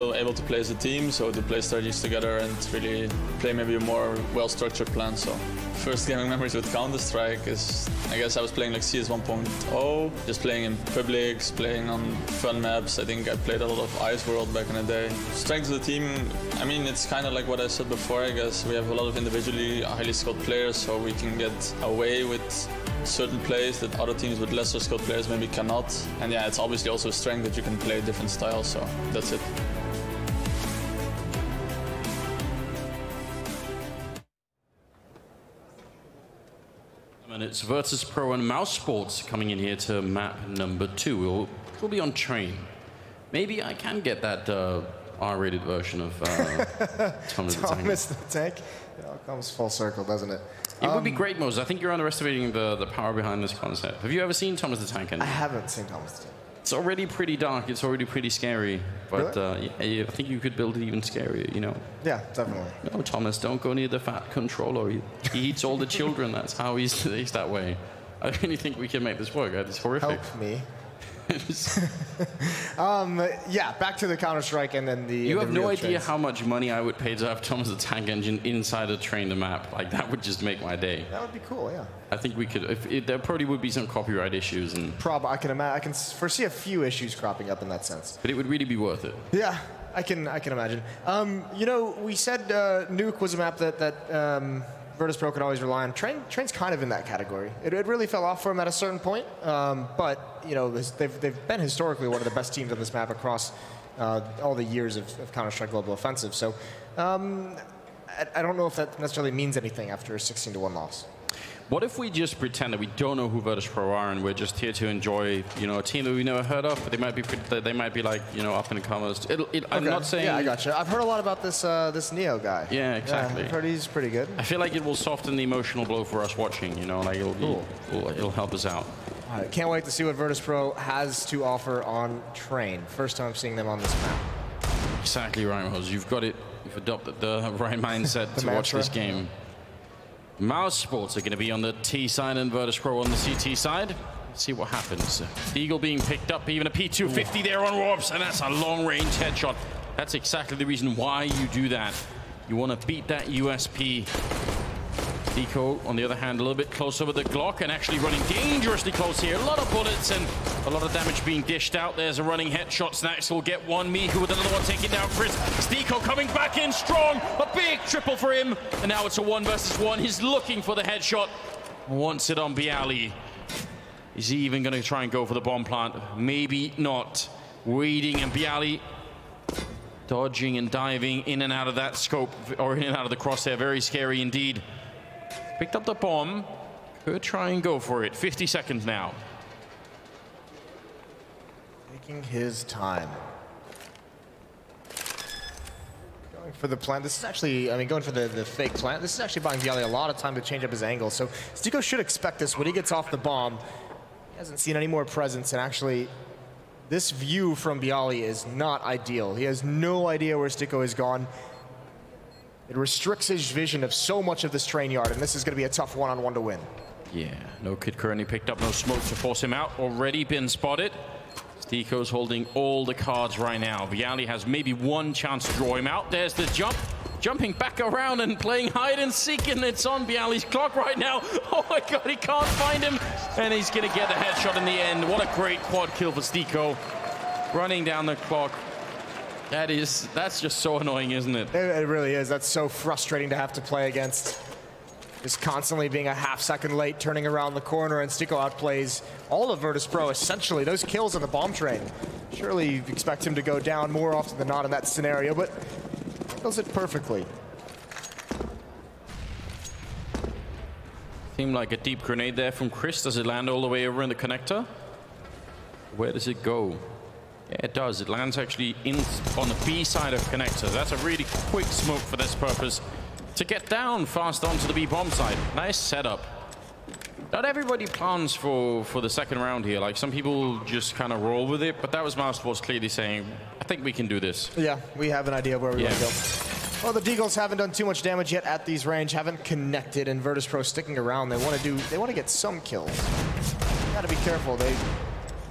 Able to play as a team, so to play strategies together and really play maybe a more well-structured plan. So first gaming memories with Counter-Strike is, I guess I was playing like CS 1.0, just playing in publics, playing on fun maps. I think I played a lot of Ice World back in the day. Strength of the team, I mean, it's kind of like what I said before, I guess. We have a lot of individually highly skilled players, so we can get away with certain plays that other teams with lesser skilled players maybe cannot. And yeah, it's obviously also a strength that you can play different styles, so that's it. And it's Virtus.Pro and mousesports coming in here to map number 2. We'll be on train. Maybe I can get that R-rated version of Thomas the Tank. It all comes full circle, doesn't it? It would be great, Moses. I think you're underestimating the power behind this concept. Have you ever seen Thomas the Tank? I haven't seen Thomas the Tank. It's already pretty dark. It's already pretty scary. But really? I think you could build it even scarier, you know? Yeah, definitely. No, Thomas, don't go near the fat controller. He eats all the children. That's how he's that way. I really think we can make this work. It's horrific. Help me. Yeah, back to the Counter-Strike and then the... You have no idea how much money I would pay to have Thomas the Tank Engine inside a train to map. Like, that would just make my day. That would be cool, yeah. I think we could... there probably would be some copyright issues and... I can foresee a few issues cropping up in that sense. But it would really be worth it. Yeah, I can imagine. You know, we said Nuke was a map that Virtus.Pro could always rely on. Train's kind of in that category. It really fell off for him at a certain point, but you know they've been historically one of the best teams on this map across all the years of Counter-Strike Global Offensive. So I don't know if that necessarily means anything after a 16-1 loss. What if we just pretend that we don't know who Virtus.Pro are and we're just here to enjoy, you know, a team that we never heard of, but they might be like, you know, up in the comers. I'm not saying. Yeah, I gotcha. I've heard a lot about this this Neo guy. Yeah, exactly. Yeah, I've heard he's pretty good. I feel like it will soften the emotional blow for us watching. You know, like it'll help us out. All right, can't wait to see what Virtus.Pro has to offer on Train. First time seeing them on this map. Exactly right, Rose. You've got it. You've adopted the right mindset to watch this game. mousesports are going to be on the T side and Virtus.Pro on the CT side. Let's see what happens. Eagle being picked up, even a P250 there on Warps, and that's a long-range headshot. That's exactly the reason why you do that. You want to beat that USP. Deco, on the other hand, a little bit closer with the Glock and actually running dangerously close here. A lot of bullets and a lot of damage being dished out. There's a running headshot. Snacks will get one. Miku with another one taking down Chris. Deco coming back in strong. A big triple for him. And now it's a 1 versus 1. He's looking for the headshot. Wants it on Bialy. Is he even going to try and go for the bomb plant? Maybe not. Waiting, and Bialy dodging and diving in and out of that scope, or in and out of the crosshair. Very scary indeed. Picked up the bomb. Could try and go for it. 50 seconds now. Taking his time. Going for the plant. This is actually, I mean, going for the fake plant. This is actually buying Bialy a lot of time to change up his angle. So Stico should expect this when he gets off the bomb. He hasn't seen any more presence, and actually, this view from Bialy is not ideal. He has no idea where Stico has gone. It restricts his vision of so much of this train yard, and this is going to be a tough one-on-one to win. Yeah, no kid currently picked up, no smoke to force him out. Already been spotted. Stico's holding all the cards right now. Bialy has maybe one chance to draw him out. There's the jump. Jumping back around and playing hide and seek, and it's on Bialy's clock right now. Oh my god, he can't find him. And he's going to get the headshot in the end. What a great quad kill for Stico. Running down the clock. That's just so annoying, isn't it? It really is. That's so frustrating to have to play against. Just constantly being a half-second late, turning around the corner, and Stico outplays all of Virtus.Pro, essentially. Those kills on the bomb train. Surely you expect him to go down more often than not in that scenario, but he does it perfectly. Seemed like a deep grenade there from Chris. Does it land all the way over in the connector? Where does it go? Yeah, it does. It lands actually on the B side of connector. That's a really quick smoke for this purpose. To get down fast onto the B bomb side. Nice setup. Not everybody plans for the second round here. Like, some people just kind of roll with it, but that was mousesports clearly saying, I think we can do this. Yeah, we have an idea where we want to go. Well, the Deagles haven't done too much damage yet at these range, haven't connected, and Virtus.Pro sticking around. They want to get some kills. You got to be careful.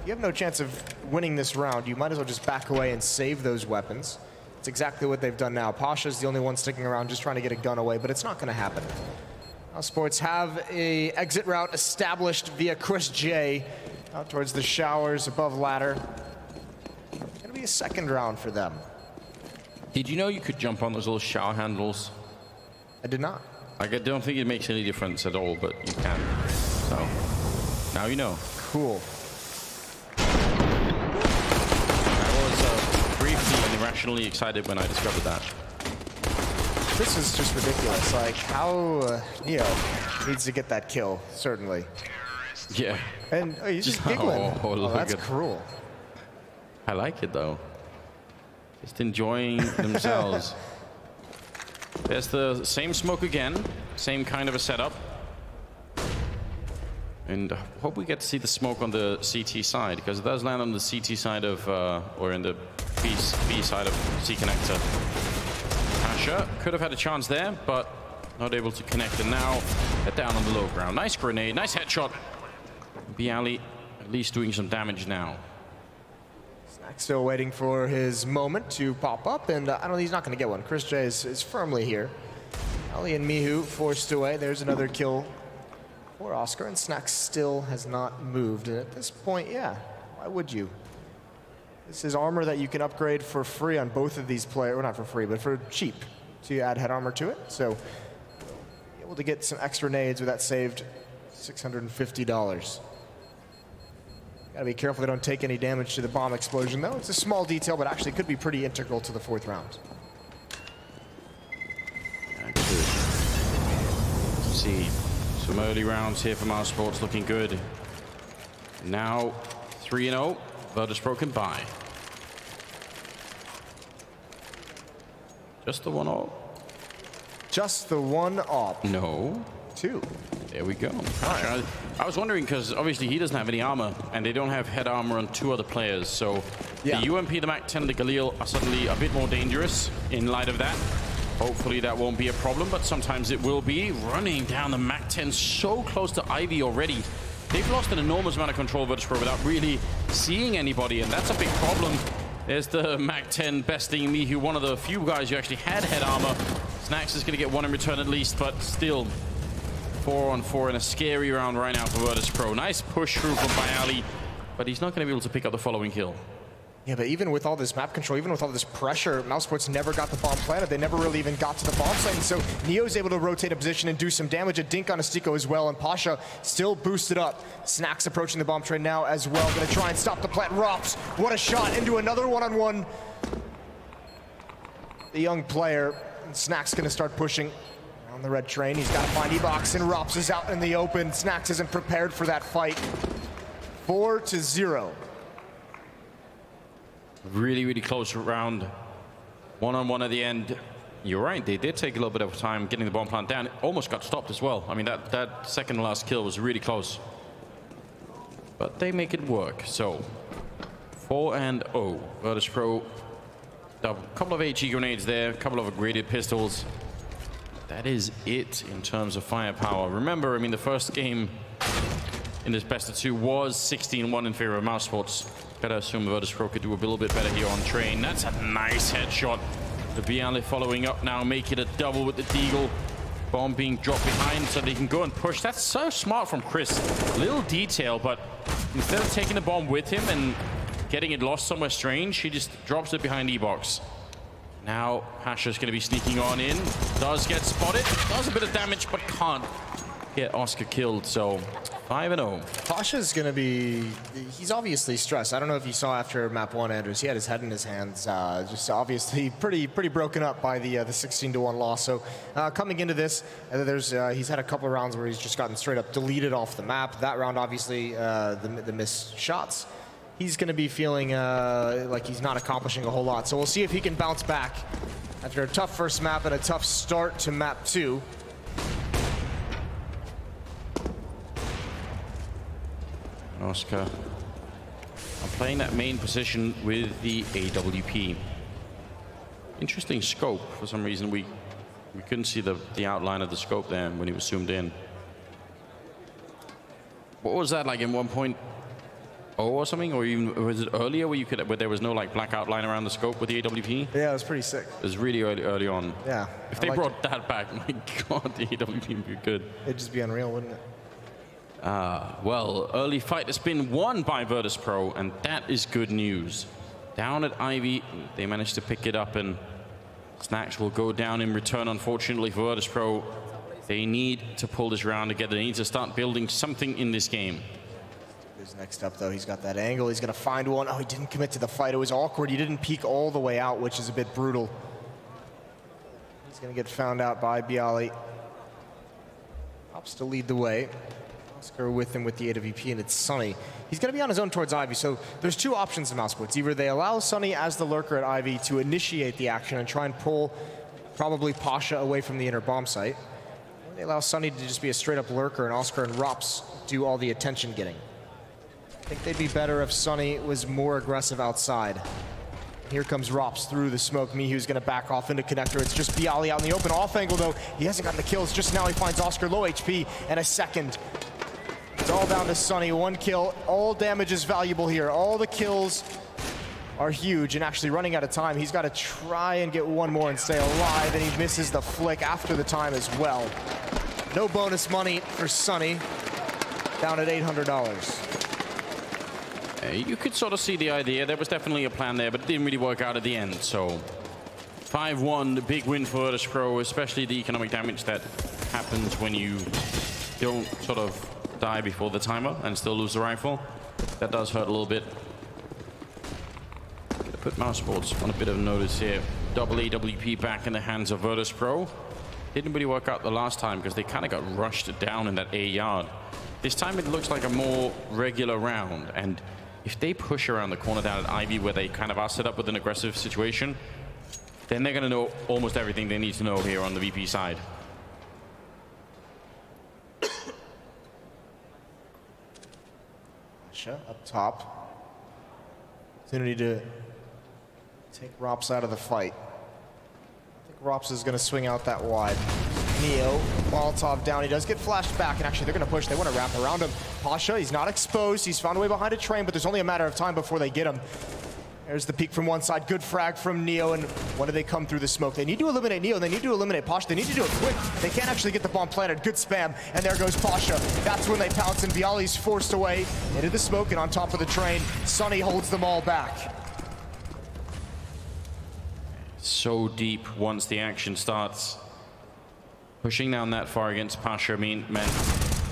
You have no chance of winning this round. You might as well just back away and save those weapons. It's exactly what they've done now. Pasha's the only one sticking around just trying to get a gun away, but it's not going to happen. mousesports have a exit route established via Chris J out towards the showers above ladder. It's going to be a second round for them. Did you know you could jump on those little shower handles? I did not. I don't think it makes any difference at all, but you can. So, now you know. Cool. I was briefly and irrationally excited when I discovered that. This is just ridiculous. Like, how Neo needs to get that kill, certainly. Yeah. And he's just giggling. Oh, that's cruel. I like it, though. Just enjoying themselves. There's the same smoke again, same kind of a setup. And I hope we get to see the smoke on the CT side, because it does land on the CT side of, or in the B side of C connector. Pasha could have had a chance there, but not able to connect. And now they're down on the low ground. Nice grenade, nice headshot. byali at least doing some damage now. Still waiting for his moment to pop up, and I don't think he's not going to get one. Chris J is firmly here. Ali and Mihu forced away. There's another kill for Oscar, and Snacks still has not moved. And at this point, yeah, why would you? This is armor that you can upgrade for free on both of these players, or not for free, but for cheap to add head armor to it. So, able to get some extra nades with that saved $650. Gotta be careful they don't take any damage to the bomb explosion, though. It's a small detail, but actually could be pretty integral to the fourth round. See some early rounds here for mousesports looking good. Now 3-0, Virtus.Pro can buy. Just the 1-0? Just the 1-0. No. 2. There we go. Right. I was wondering, because obviously he doesn't have any armor, and they don't have head armor on 2 other players, so yeah. The UMP, the MAC-10, and the Galil are suddenly a bit more dangerous in light of that. Hopefully that won't be a problem, but sometimes it will be. Running down the MAC-10 so close to Ivy already. They've lost an enormous amount of control of Virtus.Pro without really seeing anybody, and that's a big problem. There's the MAC-10 besting Mihu, one of the few guys who actually had head armor. Snacks is going to get one in return at least, but still 4-on-4 in a scary round right now for Virtus.Pro. Nice push through from byali, but he's not going to be able to pick up the following kill. Yeah, but even with all this map control, even with all this pressure, mousesports never got the bomb planted. They never really even got to the bomb site, and so Neo's able to rotate a position and do some damage. A dink on Astiko as well, and Pasha still boosted up. Snacks approaching the bomb train now as well. Gonna try and stop the plant. Rops, what a shot into another one-on-one. The young player, and Snacks gonna start pushing on the red train. He's gotta find E-Box, and Rops is out in the open. Snacks isn't prepared for that fight. 4-0. Really, really close round. One-on-one at the end. You're right, they did take a little bit of time getting the bomb plant down. It almost got stopped as well. I mean, that second to last kill was really close. But they make it work. So, 4-0. Virtus.Pro. A couple of HE grenades there, a couple of graded pistols. That is it in terms of firepower. Remember, I mean, the first game in this best of 2 was 16-1 in favor of mousesports. Gotta assume Virtus.Pro could do a little bit better here on train. That's a nice headshot. The byali following up now, make it a double with the deagle. Bomb being dropped behind so they can go and push. That's so smart from Chris. Little detail, but instead of taking the bomb with him and getting it lost somewhere strange, he just drops it behind E-Box. Now Pasha's gonna be sneaking on in. Does get spotted. Does a bit of damage, but can't get Oscar killed. So 5-0. Pasha's gonna be, he's obviously stressed. I don't know if you saw after map 1, Andrews, he had his head in his hands, just obviously pretty broken up by the 16-1 loss. So coming into this, he's had a couple of rounds where he's just gotten straight up deleted off the map. That round, obviously, the missed shots. He's gonna be feeling like he's not accomplishing a whole lot. So we'll see if he can bounce back after a tough first map and a tough start to map 2. Oscar, I'm playing that main position with the AWP. Interesting scope. For some reason, we couldn't see the outline of the scope there when he was zoomed in. What was that like in 1.2 or something, or even was it earlier where there was no like black outline around the scope with the AWP? Yeah, it was pretty sick. It was really early on. Yeah. If they brought that back, my God, the AWP would be good. It'd just be unreal, wouldn't it? Well, early fight has been won by Virtus.Pro, and that is good news. Down at Ivy, they managed to pick it up, and Snacks will go down in return, unfortunately, for Virtus.Pro. They need to pull this round together. They need to start building something in this game. Who's next up, though? He's got that angle. He's going to find one. Oh, he didn't commit to the fight. It was awkward. He didn't peek all the way out, which is a bit brutal. He's going to get found out by Bialy. Opts to lead the way. Oscar with him with the AWP, and it's Sunny. He's going to be on his own towards Ivy, so there's two options in mousesports. Either they allow Sunny as the lurker at Ivy to initiate the action and try and pull probably Pasha away from the inner bomb site. Or they allow Sunny to just be a straight-up lurker, and Oscar and Rops do all the attention getting. I think they'd be better if Sunny was more aggressive outside. Here comes Rops through the smoke. Mihu's going to back off into connector. It's just Bialy out in the open. Off angle, though. He hasn't gotten the kills. Just now he finds Oscar low HP and a second. It's all down to Sunny. One kill. All damage is valuable here. All the kills are huge, and actually running out of time. He's got to try and get one more and stay alive, and he misses the flick after the time as well. No bonus money for Sunny. Down at $800. You could sort of see the idea. There was definitely a plan there, but it didn't really work out at the end. So 5-1, the big win for Virtus.Pro, especially the economic damage that happens when you don't sort of die before the timer and still lose the rifle. That does hurt a little bit. Gonna put mousesports on a bit of notice here. Double AWP back in the hands of Virtus.Pro. Didn't really work out the last time because they kind of got rushed down in that A yard. This time it looks like a more regular round, and if they push around the corner down at Ivy where they kind of are set up with an aggressive situation, then they're going to know almost everything they need to know here on the VP side. Up top. Opportunity to take Rops out of the fight. I think Rops is going to swing out that wide. Neo, Molotov down. He does get flashed back, and actually they're going to push. They want to wrap around him. Pasha, he's not exposed. He's found a way behind a train, but there's only a matter of time before they get him. There's the peek from one side. Good frag from Neo, and when do they come through the smoke? They need to eliminate Neo. They need to eliminate Pasha. They need to do it quick. They can't actually get the bomb planted. Good spam, and there goes Pasha. That's when they pounce, and Bialy's forced away into the smoke and on top of the train. Sunny holds them all back. So deep once the action starts. Pushing down that far against Pasha meant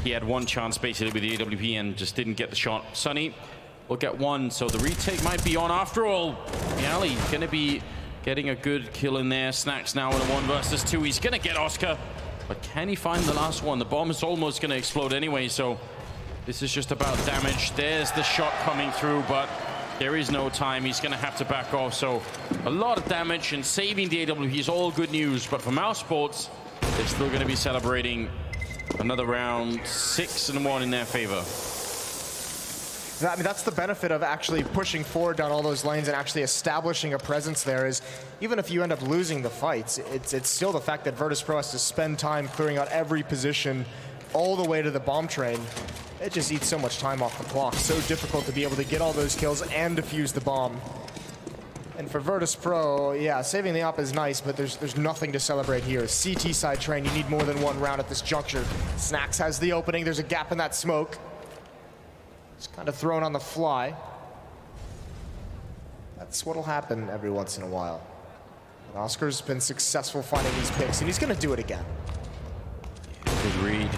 he had one chance basically with the AWP and just didn't get the shot. Sunny will get one, so the retake might be on after all. Bialy going to be getting a good kill in there. Snacks now in a 1 versus 2. He's going to get Oscar, but can he find the last one? The bomb is almost going to explode anyway, so this is just about damage. There's the shot coming through, but there is no time. He's going to have to back off, so a lot of damage, and saving the AWP is all good news, but for mousesports, they're still going to be celebrating another round 6-1 in their favor. I mean, that's the benefit of actually pushing forward down all those lanes and actually establishing a presence there, is even if you end up losing the fights, it's still the fact that Virtus.Pro has to spend time clearing out every position all the way to the bomb train. It just eats so much time off the clock. So difficult to be able to get all those kills and defuse the bomb. And for Virtus.Pro, yeah, saving the op is nice, but there's nothing to celebrate here. CT side train, you need more than one round at this juncture. Snacks has the opening. There's a gap in that smoke. It's kind of thrown on the fly. That's what'll happen every once in a while. And Oscar's been successful finding these picks, and he's going to do it again. Good read.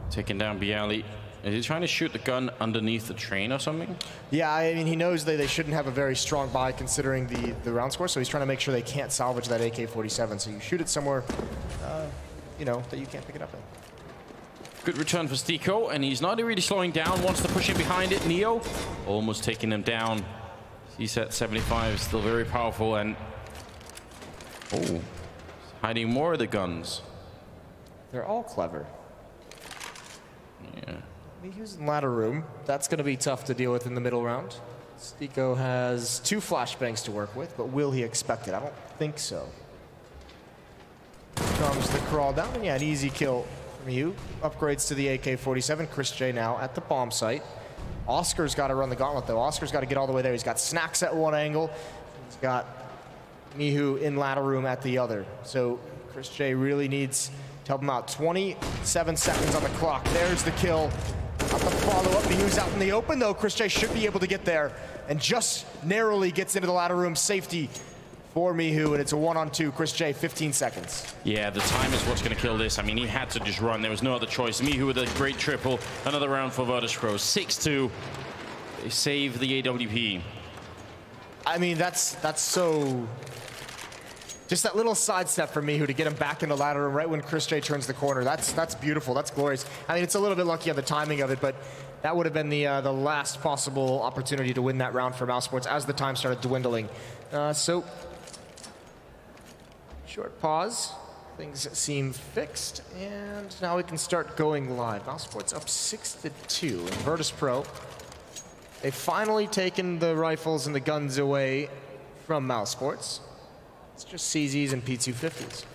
Taking down Bialy. Is he trying to shoot the gun underneath the train or something? Yeah, I mean, he knows they shouldn't have a very strong buy considering the round score, so he's trying to make sure they can't salvage that AK-47. So you shoot it somewhere, you know, that you can't pick it up in. Good return for Stiko, and he's not really slowing down. Wants to push in behind it. Neo almost taking him down. CSAT 75 still very powerful, and oh, hiding more of the guns. They're all clever. Yeah. He's in ladder room. That's going to be tough to deal with in the middle round. Stiko has 2 flashbangs to work with, but will he expect it? I don't think so. Comes the crawl down, and yeah, an easy kill from you. Upgrades to the AK-47. Chris J now at the bomb site. Oscar's got to run the gauntlet, though. Oscar's got to get all the way there. He's got Snacks at one angle. He's got Mihu in ladder room at the other. So Chris J really needs to help him out. 27 seconds on the clock. There's the kill. Not the follow-up. Mihu's out in the open, though. Chris J should be able to get there and just narrowly gets into the ladder room. Safety for Mihu, and it's a 1-on-2. Chris J, 15 seconds. Yeah, the time is what's going to kill this. I mean, he had to just run. There was no other choice. Mihu with a great triple. Another round for Virtus.Pro. 6-2. They save the AWP. I mean, that's so... Just that little sidestep for Mihu to get him back in the ladder room right when Chris J turns the corner. That's beautiful. That's glorious. I mean, it's a little bit lucky on the timing of it, but that would have been the last possible opportunity to win that round for mousesports as the time started dwindling. So, short pause. Things seem fixed, and now we can start going live. Mousesports up 6-2 in Virtus.Pro. They've finally taken the rifles and the guns away from mousesports. It's just CZs and P250s.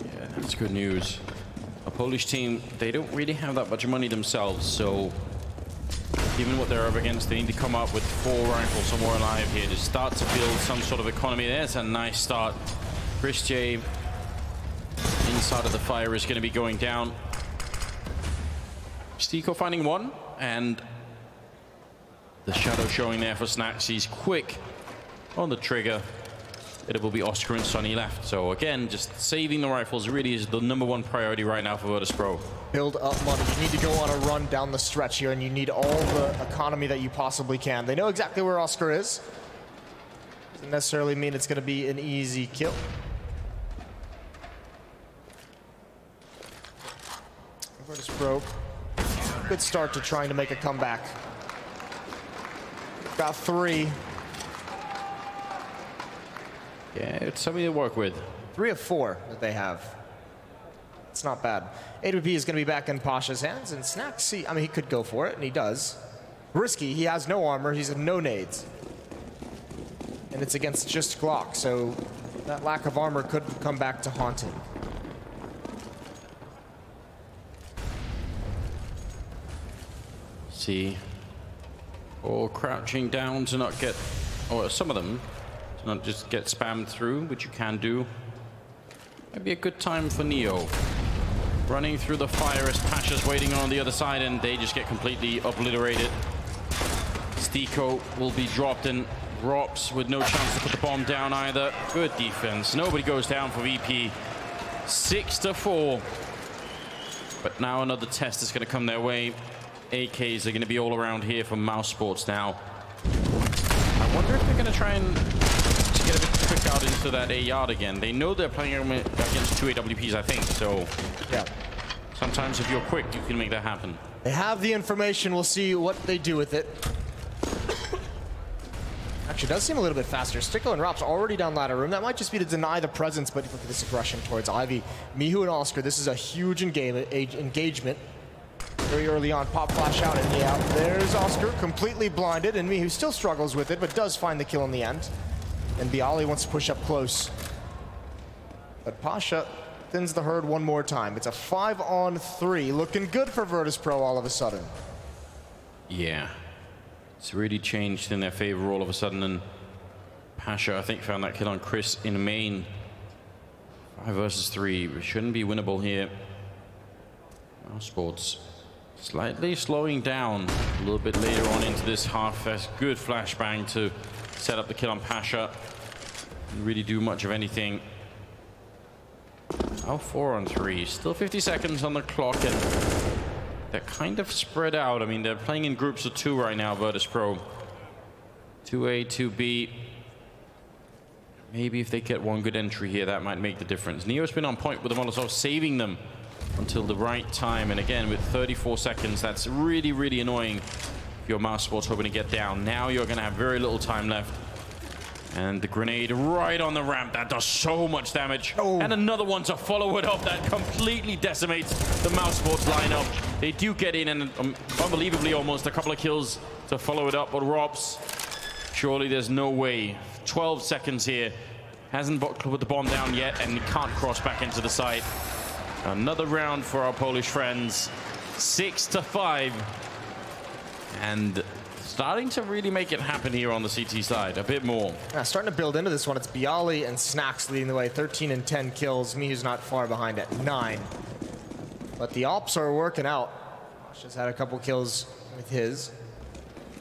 Yeah, that's good news. A Polish team, they don't really have that much money themselves, so given what they're up against, they need to come up with 4 rifles or more alive here to start to build some sort of economy. There's a nice start. Chris J inside of the fire is going to be going down. Stiko finding one, and the shadow showing there for Snacks. He's quick on the trigger. It will be Oscar and Sonny left. So again, just saving the rifles really is the #1 priority right now for Virtus.Pro. Build up money. You need to go on a run down the stretch here, and you need all the economy that you possibly can. They know exactly where Oscar is. Doesn't necessarily mean it's going to be an easy kill. Virtus.Pro, good start to trying to make a comeback. Got 3. Yeah, it's something to work with. 3 of 4 that they have. It's not bad. AWP is going to be back in Pasha's hands, and Snacks, I mean, he could go for it, and he does. Risky, he has no armor, he's no nades. And it's against just Glock, so that lack of armor could come back to haunt him. See. Or crouching down to not get, or some of them, to not just get spammed through, which you can do. Might be a good time for Neo. Running through the fire as Pasha's waiting on the other side, and they just get completely obliterated. Stiko will be dropped, and Rops with no chance to put the bomb down either. Good defense. Nobody goes down for VP. 6-4. But now another test is going to come their way. AKs are going to be all around here for mousesports now. I wonder if they're going to try and get a bit quick out into that A yard again. They know they're playing against 2 AWPs, I think, so yeah. Sometimes if you're quick, you can make that happen. They have the information. We'll see what they do with it. Actually, it does seem a little bit faster. Stiko and Rops already down ladder room. That might just be to deny the presence, but look at this aggression towards Ivy. Mihu and Oscar, this is a huge engagement. Very early on, pop flash out, and yeah, there's Oscar, completely blinded, and Mihu still struggles with it, but does find the kill in the end. And Bialy wants to push up close. But Pasha thins the herd one more time. It's a 5-on-3, looking good for Virtus.Pro all of a sudden. Yeah, it's really changed in their favor all of a sudden, and Pasha, I think, found that kill on Chris in main. 5 versus 3, it shouldn't be winnable here. Mousesports slightly slowing down a little bit later on into this half-fest. Good flashbang to set up the kill on Pasha. Didn't really do much of anything. Now 4-on-3, still 50 seconds on the clock, and they're kind of spread out. I mean, they're playing in groups of 2 right now, Virtus.Pro. 2A, 2B. Maybe if they get one good entry here, that might make the difference. Neo's been on point with the Molotov, saving them until the right time, and again with 34 seconds, that's really, really annoying if you're mousesports hoping to get down. Now you're going to have very little time left, and the grenade right on the ramp, that does so much damage. And another one to follow it up that completely decimates the mousesports lineup. They do get in, and unbelievably almost a couple of kills to follow it up, but Robs, surely there's no way. 12 seconds here, hasn't put the bomb down yet, and can't cross back into the site. Another round for our Polish friends. 6-5. And starting to really make it happen here on the CT side, a bit more. Yeah, starting to build into this one. It's Bialy and Snacks leading the way, 13 and 10 kills. Mihu's not far behind at 9. But the ops are working out. Just had a couple kills with his.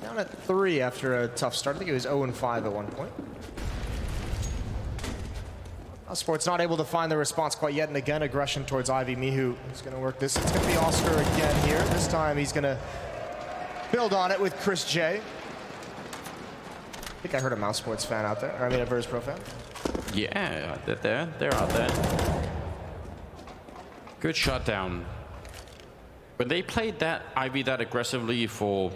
Down at 3 after a tough start. I think he was 0 and 5 at one point. Sports not able to find the response quite yet, and again aggression towards Ivy. Mihu is going to work this. It's going to be Oscar again here. This time he's going to build on it with Chris J. I think I heard a mousesports fan out there. Or I mean a Virtus.Pro fan. Yeah, they're out there. Good shutdown. When they played that Ivy that aggressively for,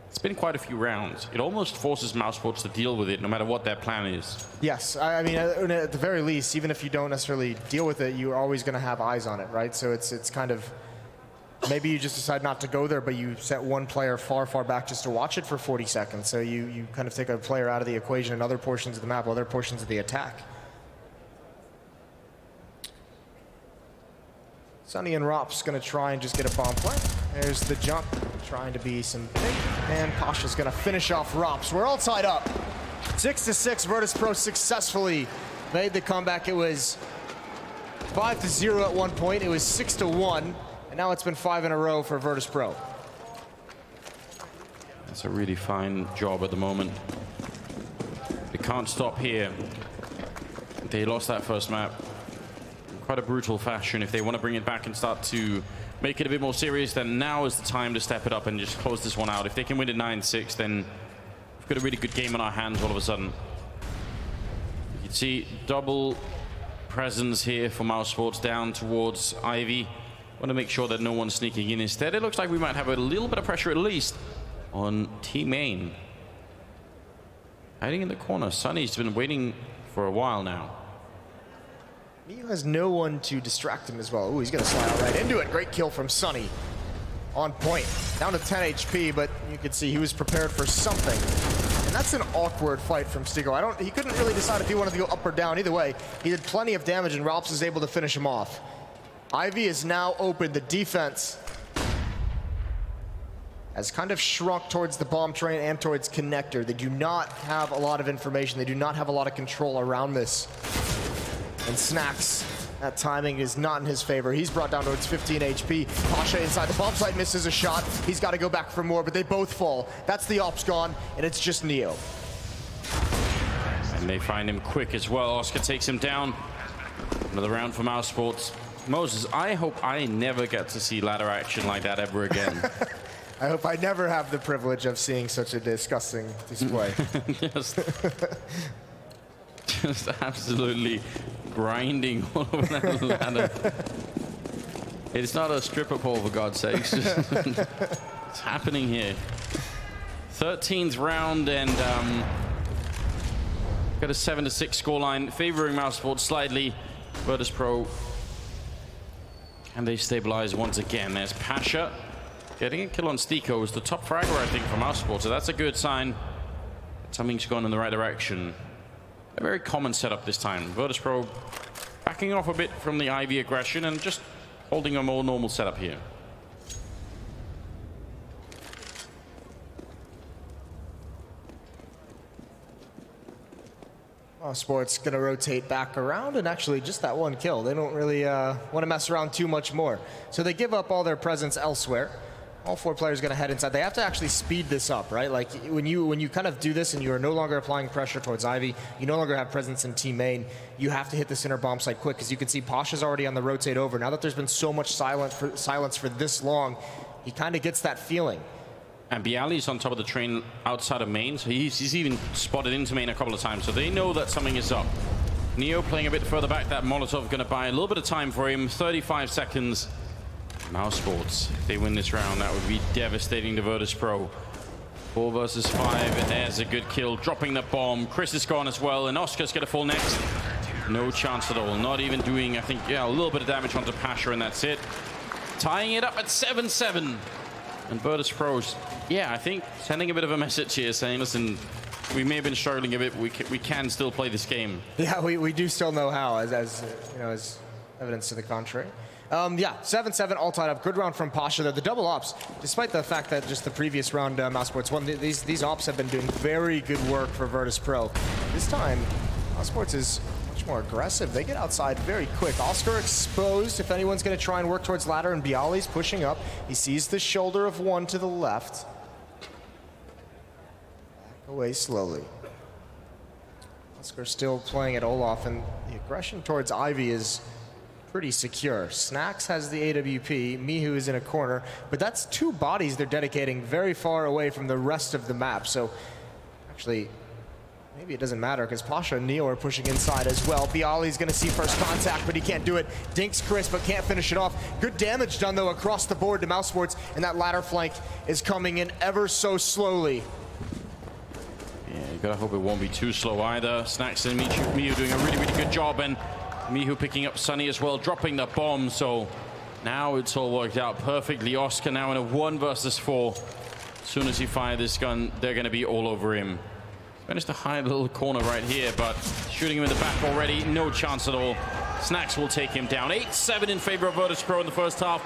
it's been quite a few rounds. It almost forces mousesports to deal with it no matter what their plan is. Yes, I mean at the very least, even if you don't necessarily deal with it, you're always going to have eyes on it, right? So it's kind of, maybe you just decide not to go there, but you set one player far back just to watch it for 40 seconds. So you kind of take a player out of the equation in other portions of the map, other portions of the attack. Sunny and Rop's going to try and just get a bomb play. There's the jump, trying to be some big. And Pasha's going to finish off Rop's. We're all tied up. 6-6, Virtus.Pro successfully made the comeback. It was 5-0 at one point. It was 6-1. And now it's been 5 in a row for Virtus.Pro. That's a really fine job at the moment. They can't stop here. They lost that first map. Quite a brutal fashion. If they want to bring it back and start to make it a bit more serious, then now is the time to step it up and just close this one out. If they can win it 9-6, then we've got a really good game on our hands all of a sudden. You can see double presence here for mousesports down towards Ivy. Want to make sure that no one's sneaking in. Instead, it looks like we might have a little bit of pressure at least on Team Main. Hiding in the corner. Sunny's been waiting for a while now. Mihu has no one to distract him as well. Ooh, he's going to slide right into it. Great kill from Sunny. On point. Down to 10 HP, but you can see he was prepared for something. And that's an awkward fight from Stigo. He couldn't really decide if he wanted to go up or down. Either way, he did plenty of damage, and Ralphs is able to finish him off. Ivy is now open. The defense has kind of shrunk towards the bomb train and towards Connector. They do not have a lot of information. They do not have a lot of control around this. And Snacks, that timing is not in his favor. He's brought down towards 15 HP. Pasha inside the bomb site misses a shot. He's got to go back for more, but they both fall. That's the ops gone, and it's just Neo. And they find him quick as well. Oscar takes him down. Another round for mousesports. Moses, I hope I never get to see ladder action like that ever again. I hope I never have the privilege of seeing such a disgusting display. Just absolutely grinding all over that ladder. It's not a stripper pole, for God's sakes. It's happening here. 13th round, and got a 7-6 scoreline, favoring mousesports slightly. Virtus.Pro, and they stabilize once again. There's Pasha getting a kill on Stiko. Is the top fragger, I think, for mousesports, so that's a good sign. Something's gone in the right direction. A very common setup this time. Virtus.Pro backing off a bit from the Ivy aggression and just holding a more normal setup here. Sports going to rotate back around, and actually just that one kill. They don't really want to mess around too much more. So they give up all their presence elsewhere. All 4 players going to head inside. They have to actually speed this up, right? Like when you kind of do this and you are no longer applying pressure towards Ivy, you no longer have presence in team main, you have to hit the center bomb site quick, because you can see Pasha's already on the rotate over. Now that there's been so much silence for this long, he kind of gets that feeling. And Bialy's on top of the train outside of main, so he's even spotted into main a couple of times, so they know that something is up. Neo playing a bit further back. That Molotov going to buy a little bit of time for him. 35 seconds. mousesports, if they win this round, that would be devastating to Virtus.Pro. 4 versus 5, and there's a good kill. Dropping the bomb. Chris is gone as well, and Oscar's going to fall next. No chance at all. Not even doing, I think, yeah, a little bit of damage onto Pasha, and that's it. Tying it up at 7-7. And Virtus.Pro's, yeah, I think sending a bit of a message here saying, listen, we may have been struggling a bit, but we can still play this game. Yeah, we do still know how, as you know, as evidence to the contrary. Yeah, 7-7, all tied up. Good round from Pasha there. The double ops, despite the fact that just the previous round mousesports won, these ops have been doing very good work for Virtus.Pro. This time, mousesports is much more aggressive. They get outside very quick. Oscar exposed if anyone's going to try and work towards ladder, and Bialy's pushing up. He sees the shoulder of one to the left. Back away slowly. Oscar still playing at Olaf, and the aggression towards Ivy is pretty secure. Snacks has the AWP, Mihu is in a corner, but that's two bodies they're dedicating very far away from the rest of the map. So actually, maybe it doesn't matter because Pasha and Neo are pushing inside as well. Bialy's gonna see first contact, but he can't do it. Dinks Chris, but can't finish it off. Good damage done though across the board to mousesports, and that ladder flank is coming in ever so slowly. Yeah, you gotta hope it won't be too slow either. Snacks and Mihu doing a really, really good job, and Mihu picking up Sunny as well, dropping the bomb. So now it's all worked out perfectly. Oscar now in a 1 versus 4. As soon as he fires this gun, they're going to be all over him. Managed to hide a little corner right here, but shooting him in the back already, no chance at all. Snacks will take him down. 8-7 in favor of Virtus.Pro in the first half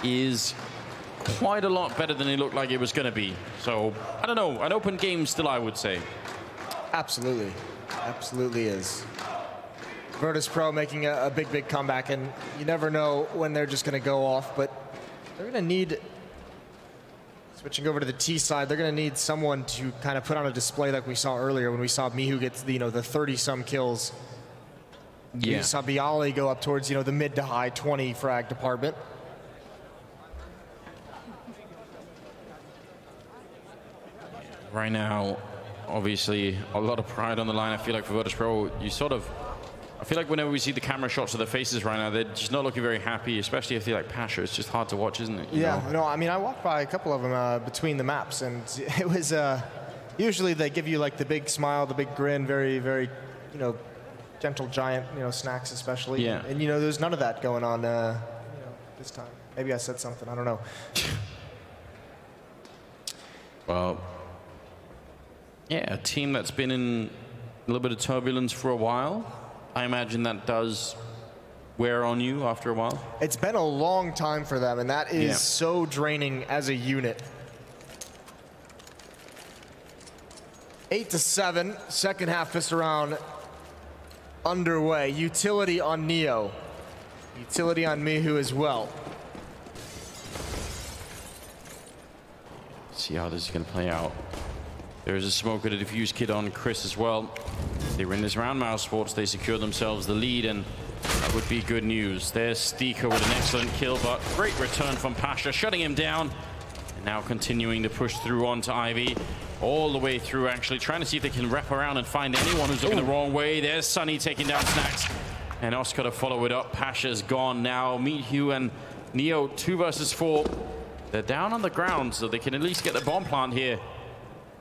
is quite a lot better than it looked like it was going to be. So, I don't know, an open game still, I would say. Absolutely. Absolutely is. Virtus.Pro making a big, big comeback, and you never know when they're just going to go off, but they're going to need, switching over to the T side, they're going to need someone to kind of put on a display like we saw earlier when we saw Mihu get, the 30-some kills. Yeah. We saw Bialy go up towards, the mid to high 20 frag department. Right now, obviously, a lot of pride on the line. I feel like for Virtus.Pro, I feel like whenever we see the camera shots of their faces right now, they're just not looking very happy, especially if they like Pasha. It's just hard to watch, isn't it? Yeah, no, I mean, I walked by a couple of them between the maps, and it was, usually they give you like the big smile, the big grin, very, very, gentle giant, Snacks especially. Yeah. And, there's none of that going on this time. Maybe I said something, I don't know. Well, yeah, a team that's been in a little bit of turbulence for a while. I imagine that does wear on you after a while. It's been a long time for them, and that is so draining as a unit. 8-7, second half fist round underway. Utility on Neo. Utility on Mihu as well. See how this is going to play out. There's a smoke and a diffuse kit on Chris as well. They win this round, mousesports. They secure themselves the lead, and that would be good news. There's Steaker with an excellent kill, but great return from Pasha, shutting him down. And now continuing to push through onto Ivy. All the way through, actually, trying to see if they can wrap around and find anyone who's looking the wrong way. There's Sunny taking down Snacks. And Oscar to follow it up. Pasha's gone now. Mihu and Neo, 2 versus 4. They're down on the ground, so they can at least get the bomb plant here.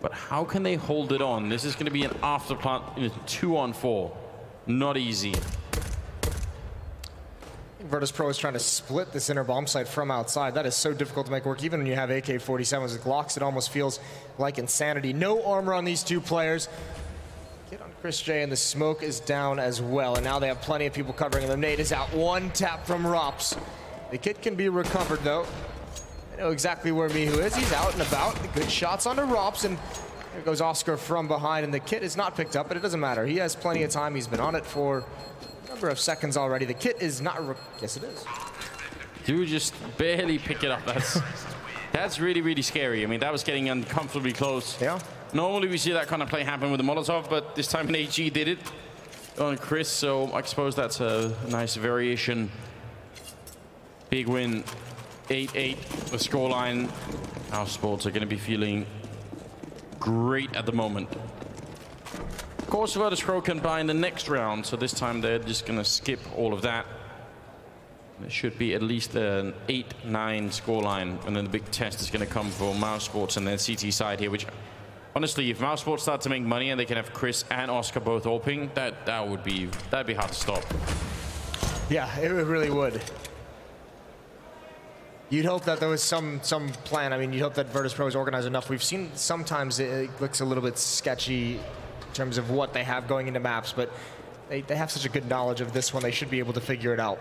But how can they hold it on? This is going to be an after plant in a 2-on-4. Not easy. Virtus.Pro is trying to split this inner bomb site from outside. That is so difficult to make work. Even when you have AK-47s with Glocks, it almost feels like insanity. No armor on these two players. Get on Chris J, and the smoke is down as well. And now they have plenty of people covering them. Nade is out. 1 tap from Rops. The kit can be recovered, though. I know exactly where Mihu is. He's out and about. Good shots onto Rops, and there goes Oscar from behind, and the kit is not picked up, but it doesn't matter. He has plenty of time. He's been on it for a number of seconds already. The kit is not... Yes, it is. Dude just barely pick it up. That's really, really scary. I mean, that was getting uncomfortably close. Yeah. Normally we see that kind of play happen with the Molotov, but this time an AG did it on Chris, so I suppose that's a nice variation. Big win. 8-8, the scoreline. mousesports are going to be feeling great at the moment. Of course, Virtus.Pro can buy in the next round, so this time they're just going to skip all of that. There should be at least an 8-9 scoreline, and then the big test is going to come for mousesports and their CT side here, which, honestly, if mousesports start to make money and they can have Chris and Oscar both opening, that'd be hard to stop. Yeah, it really would. You'd hope that there was some plan. I mean, you'd hope that Virtus.Pro is organized enough. We've seen sometimes it looks a little bit sketchy in terms of what they have going into maps, but they have such a good knowledge of this one, they should be able to figure it out.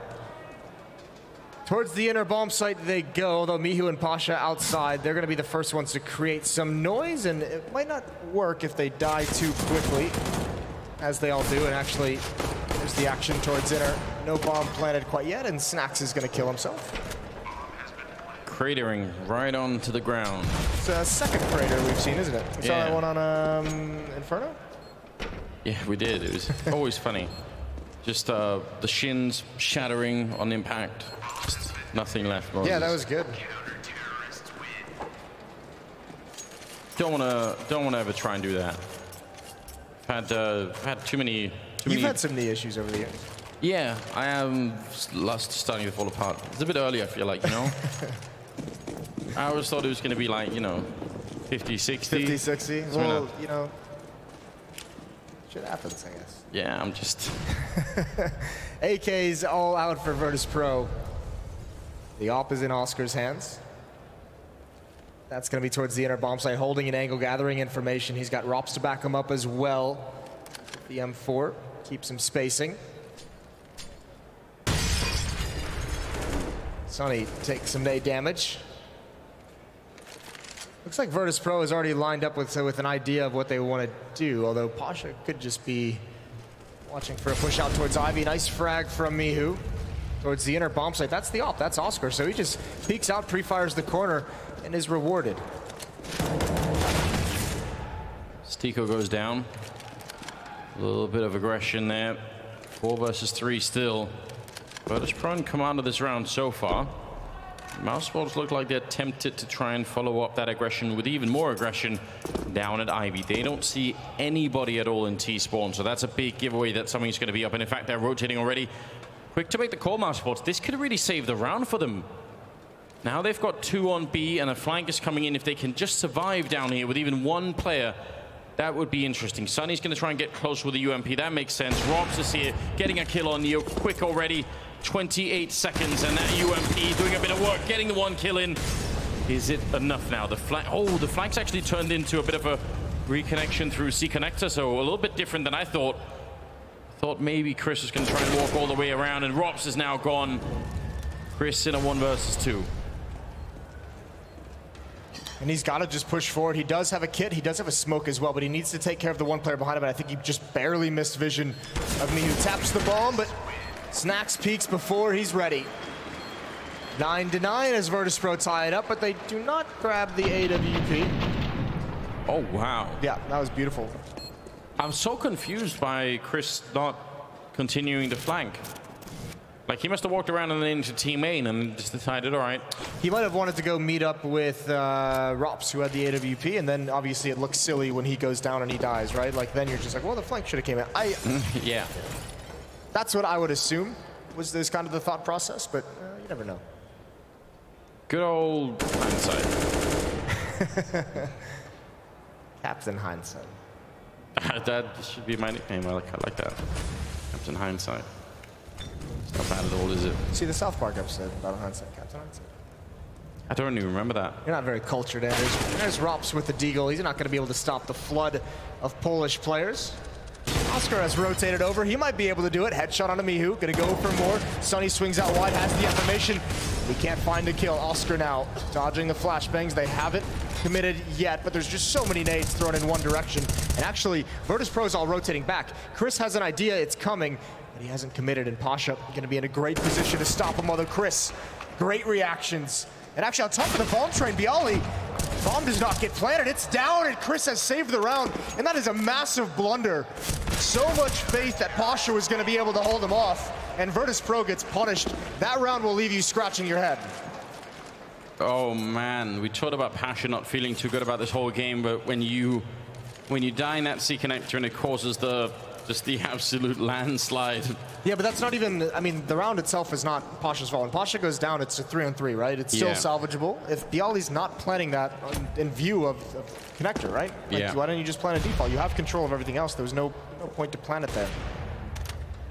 Towards the inner bomb site they go, although Mihu and Pasha outside. They're going to be the first ones to create some noise, and it might not work if they die too quickly, as they all do. And actually, there's the action towards inner. No bomb planted quite yet, and Snacks is going to kill himself. Cratering right onto the ground. It's a second crater we've seen, isn't it? We saw that one on Inferno? Yeah, we did. It was always funny. Just the shins shattering on impact. Just nothing left. Moses. Yeah, that was good. Don't wanna ever try and do that. I've had too many. You've had some knee issues over the years. Yeah, I am starting to fall apart. It's a bit early, I feel like, you know. I always thought it was going to be like, you know, 50, 60. 50, 60. Well, you know, shit happens, I guess. Yeah, I'm just... AK's all out for Virtus.Pro. The op is in Oscar's hands. That's going to be towards the inner bomb site, holding an angle, gathering information. He's got Rops to back him up as well. The M4 keeps him spacing. Sonny takes some nade damage. Looks like Virtus.Pro is already lined up with an idea of what they want to do, although Pasha could just be watching for a push out towards Ivy. Nice frag from Mihu towards the inner bomb site. That's the op, that's Oscar. So he just peeks out, pre-fires the corner, and is rewarded. Stiko goes down. A little bit of aggression there. 4 versus 3 still. Virtus.Pro in command of this round so far. mousesports look like they're tempted to try and follow up that aggression with even more aggression down at Ivy. They don't see anybody at all in T-spawn, so that's a big giveaway that something's going to be up. And in fact, they're rotating already. Quick to make the call, mousesports. This could really save the round for them. Now they've got 2 on B, and a flank is coming in. If they can just survive down here with even 1 player, that would be interesting. Sunny's going to try and get close with the UMP. That makes sense. Robs is here, getting a kill on Neo. Quick already. 28 seconds, and that UMP doing a bit of work, getting the 1 kill in. Is it enough now? The flank, the flank's actually turned into a bit of a reconnection through C connector, so a little bit different than I thought. Thought maybe Chris was going to try and walk all the way around, and Robs is now gone. Chris in a 1 versus 2. And he's got to just push forward. He does have a kit, he does have a smoke as well, but he needs to take care of the 1 player behind him, and I think he just barely missed vision of me, who taps the bomb, but Snacks peeks before he's ready. 9-9 as Virtus.Pro tie it up, but they do not grab the AWP. Oh, wow. Yeah, that was beautiful. I'm so confused by Chris not continuing to flank. Like, he must have walked around and then into team main and just decided, all right. He might have wanted to go meet up with Rops, who had the AWP, and then obviously it looks silly when he goes down and he dies, right? Like, then you're just like, well, the flank should have came in. Yeah. That's what I would assume was this kind of the thought process, but you never know. Good old hindsight. Captain Hindsight. That should be my nickname. I like that. Captain Hindsight. It's not bad at all, is it? See the South Park episode about Hindsight, Captain Hindsight. I don't even remember that. You're not very cultured, Anders. There's Rops with the deagle. He's not going to be able to stop the flood of Polish players. Oscar has rotated over. He might be able to do it. Headshot onto Mihu. Gonna go for more. Sunny swings out wide, has the information. We can't find a kill. Oscar now dodging the flashbangs. They haven't committed yet, but there's just so many nades thrown in one direction. And actually, Virtus.Pro's all rotating back. Chris has an idea it's coming, but he hasn't committed, and Pasha gonna be in a great position to stop him, although Chris, great reactions. And actually on top of the bomb train, Bialy, bomb does not get planted. It's down, and Chris has saved the round, and that is a massive blunder. So much faith that Pasha was going to be able to hold him off, and Virtus.Pro gets punished. That round will leave you scratching your head. Oh man, we talked about Pasha not feeling too good about this whole game, but when you die in that C connector and it causes just the absolute landslide. Yeah, but that's not even, I mean, the round itself is not Pasha's fault. When Pasha goes down, it's a 3-on-3, right? It's still salvageable. If Bialy's not planning that in view of connector, right? Like, why don't you just plan a default? You have control of everything else. There was no point to plan it there.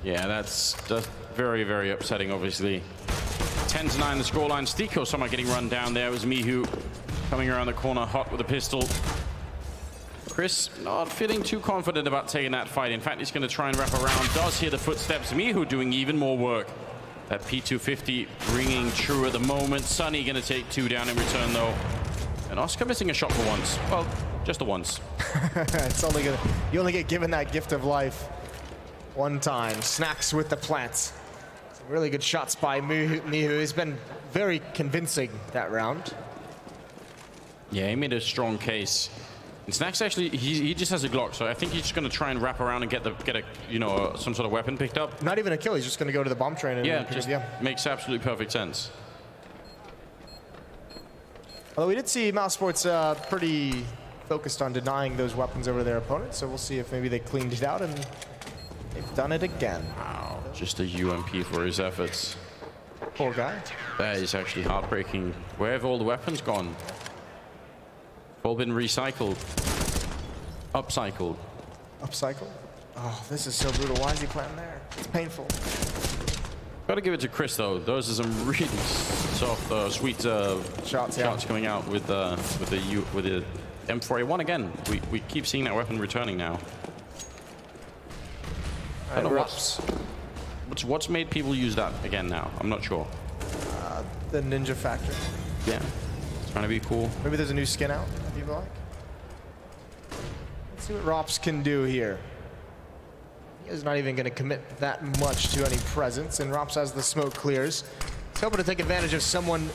Yeah, that's very, very upsetting, obviously. 10-9 the scoreline. Stiko somehow getting run down there. It was Mihu coming around the corner hot with a pistol. Chris not feeling too confident about taking that fight. In fact, he's going to try and wrap around. Does hear the footsteps. Mihu doing even more work. That P250 ringing true at the moment. Sunny going to take 2 down in return, though. And Oscar missing a shot for once. Well, just the once. It's only gonna, you only get given that gift of life one time. Snacks with the plants. Some really good shots by Mihu. He's been very convincing that round. Yeah, he made a strong case. And Snacks actually, he just has a Glock, so I think he's just going to try and wrap around and get a some sort of weapon picked up. Not even a kill. He's just going to go to the bomb train. And makes absolutely perfect sense. Although we did see mousesports pretty focused on denying those weapons over their opponents, so we'll see if maybe they cleaned it out and they've done it again. Wow, just a UMP for his efforts. Poor guy. That is actually heartbreaking. Where have all the weapons gone? All been recycled. Upcycled. Upcycled? Oh, this is so brutal. Why is he playing there? It's painful. Gotta give it to Chris, though. Those are some really soft, sweet shots coming out with the M4A1 again. We keep seeing that weapon returning now. I don't know what's made people use that again now. I'm not sure. The ninja factor. Yeah, it's trying to be cool. Maybe there's a new skin out that people like. Let's see what Rops can do here. He's not even going to commit that much to any presence, and Rops, as the smoke clears, he's hoping to take advantage of someone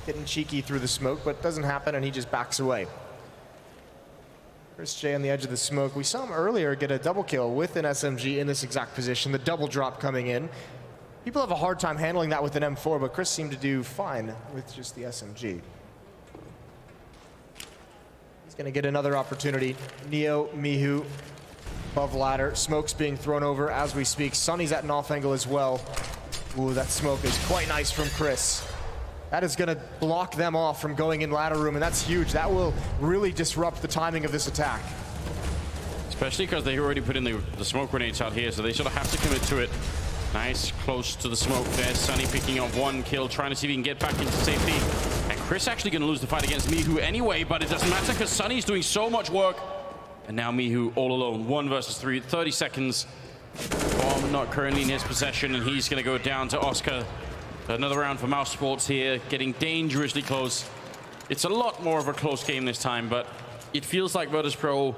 getting cheeky through the smoke, but it doesn't happen, and he just backs away. Chris J on the edge of the smoke. We saw him earlier get a double kill with an SMG in this exact position, the double drop coming in. People have a hard time handling that with an M4, but Chris seemed to do fine with just the SMG. He's going to get another opportunity. Neo, Mihu, above ladder. Smoke's being thrown over as we speak. Sunny's at an off angle as well. Ooh, that smoke is quite nice from Chris. That is going to block them off from going in ladder room, and that's huge. That will really disrupt the timing of this attack. Especially because they already put in the smoke grenades out here, so they sort of have to commit to it. Nice, close to the smoke there. Sunny picking up 1 kill, trying to see if he can get back into safety. And Chris actually going to lose the fight against Mihu anyway, but it doesn't matter because Sunny's doing so much work. And now Mihu all alone, 1 versus 3, 30 seconds. Bomb not currently in his possession, and he's going to go down to Oscar. Another round for mousesports here, getting dangerously close. It's a lot more of a close game this time, but it feels like Virtus.Pro,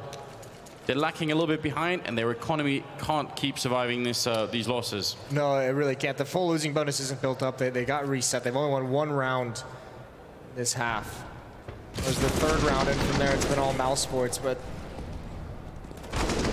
they're lacking a little bit behind, and their economy can't keep surviving this these losses. No, it really can't. The full losing bonus isn't built up. They got reset. They've only won 1 round this half. It was the 3rd round, and from there it's been all mousesports, but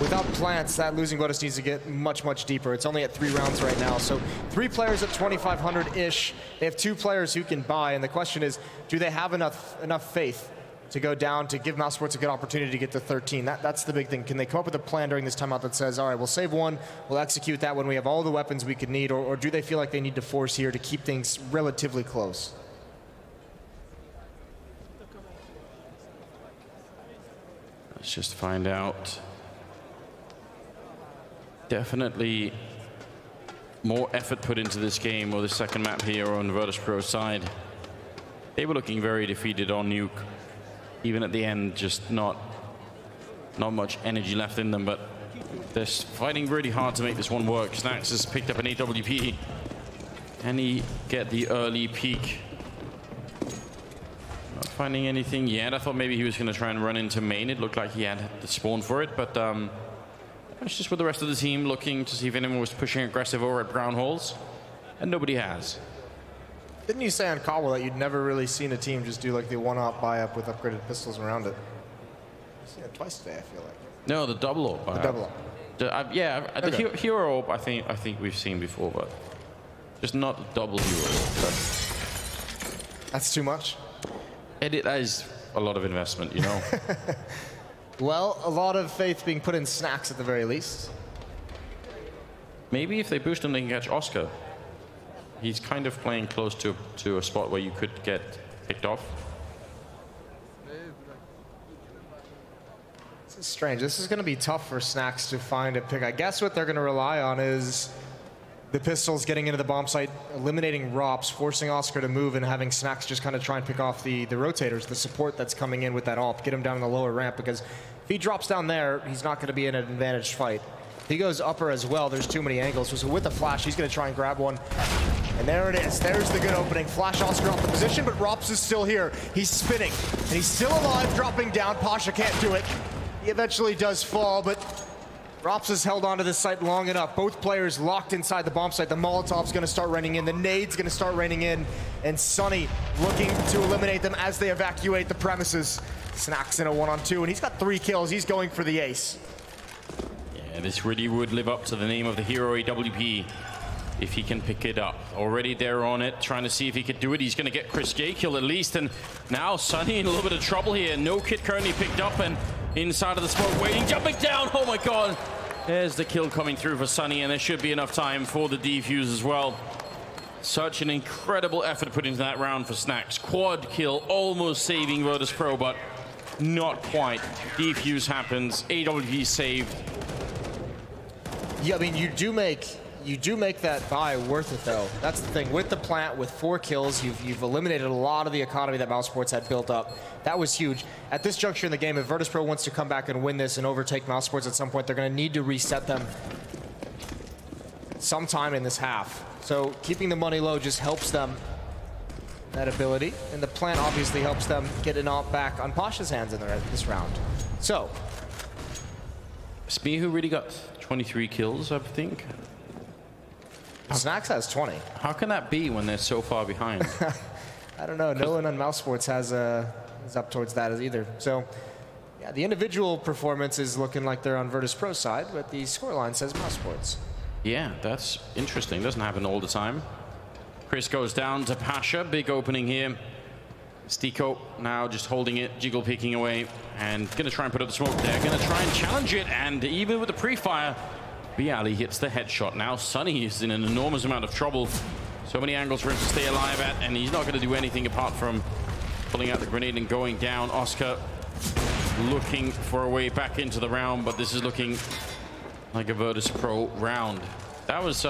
without plants, that losing bonus needs to get much, much deeper. It's only at 3 rounds right now. So 3 players at 2,500-ish. They have 2 players who can buy. And the question is, do they have enough faith to go down to give mousesports a good opportunity to get to 13? That's the big thing. Can they come up with a plan during this timeout that says, all right, we'll save 1, we'll execute that when we have all the weapons we could need? Or do they feel like they need to force here to keep things relatively close? Let's just find out. Definitely more effort put into this game, or the second map here on Virtus.Pro's side. They were looking very defeated on Nuke. Even at the end, just not much energy left in them, but they're fighting really hard to make this one work. Snacks has picked up an AWP. Can he get the early peek? Not finding anything yet. I thought maybe he was going to try and run into main. It looked like he had the spawn for it, but it's just with the rest of the team looking to see if anyone was pushing aggressive over at brown holes, and nobody has. Didn't you say on Cobble that you'd never really seen a team just do like the one-op buy-up with upgraded pistols around it? I've seen it twice today, I feel like. No, the double AWP buy-up. The double AWP. Yeah, okay. The hero AWP I think we've seen before, but just not the double hero AWP. That's too much? That is a lot of investment, you know. Well, a lot of faith being put in Snacks at the very least. Maybe if they boost him, they can catch Oscar. He's kind of playing close to a spot where you could get picked off. This is strange. This is going to be tough for Snacks to find a pick. I guess what they're going to rely on is the pistols getting into the bomb site, eliminating Rops, forcing Oscar to move, and having Snacks just kind of try and pick off the rotators, the support that's coming in with that AWP, get him down in the lower ramp, because if he drops down there, he's not going to be in an advantaged fight. If he goes upper as well, there's too many angles. So with the flash, he's going to try and grab one And there it is. There's the good opening. Flash Oscar off the position, but Rops is still here. He's spinning, and he's still alive, dropping down. Pasha can't do it. He eventually does fall, but Rops has held onto this site long enough. Both players locked inside the bomb site. The Molotov's going to start raining in. The nade's going to start raining in. And Sunny looking to eliminate them as they evacuate the premises. Snacks in a 1-on-2, and he's got 3 kills. He's going for the ace. Yeah, this really would live up to the name of the hero AWP if he can pick it up. Already there on it, trying to see if he could do it. He's going to get Chris J kill at least, and now Sunny in a little bit of trouble here. No kit currently picked up, and inside of the smoke waiting, jumping down. Oh my god. There's the kill coming through for Sunny, and there should be enough time for the defuse as well. Such an incredible effort put into that round for Snacks. Quad kill, almost saving Virtus.Pro, but not quite. Defuse happens, AWP saved. Yeah, I mean, you do make that buy worth it, though. That's the thing. With the plant, with 4 kills, you've eliminated a lot of the economy that mousesports had built up. That was huge. At this juncture in the game, if Virtus.Pro wants to come back and win this and overtake mousesports at some point, they're going to need to reset them sometime in this half. So keeping the money low just helps them, that ability. And the plant obviously helps them get it all back on Pasha's hands in this round. So. Smee, who really got 23 kills, I think. Snacks has 20. How can that be when they're so far behind? I don't know. No one on mousesports is up towards that either. So, yeah, the individual performance is looking like they're on Virtus.Pro's side, but the scoreline says mousesports. Yeah, that's interesting. Doesn't happen all the time. Chris goes down to Pasha. Big opening here. Stiko now just holding it, jiggle picking away, and going to try and put up the smoke there. Going to try and challenge it, and even with the pre-fire, Bialy hits the headshot. Now Sunny is in an enormous amount of trouble. So many angles for him to stay alive at, and he's not going to do anything apart from pulling out the grenade and going down. Oscar looking for a way back into the round, but this is looking like a Virtus.Pro round. That was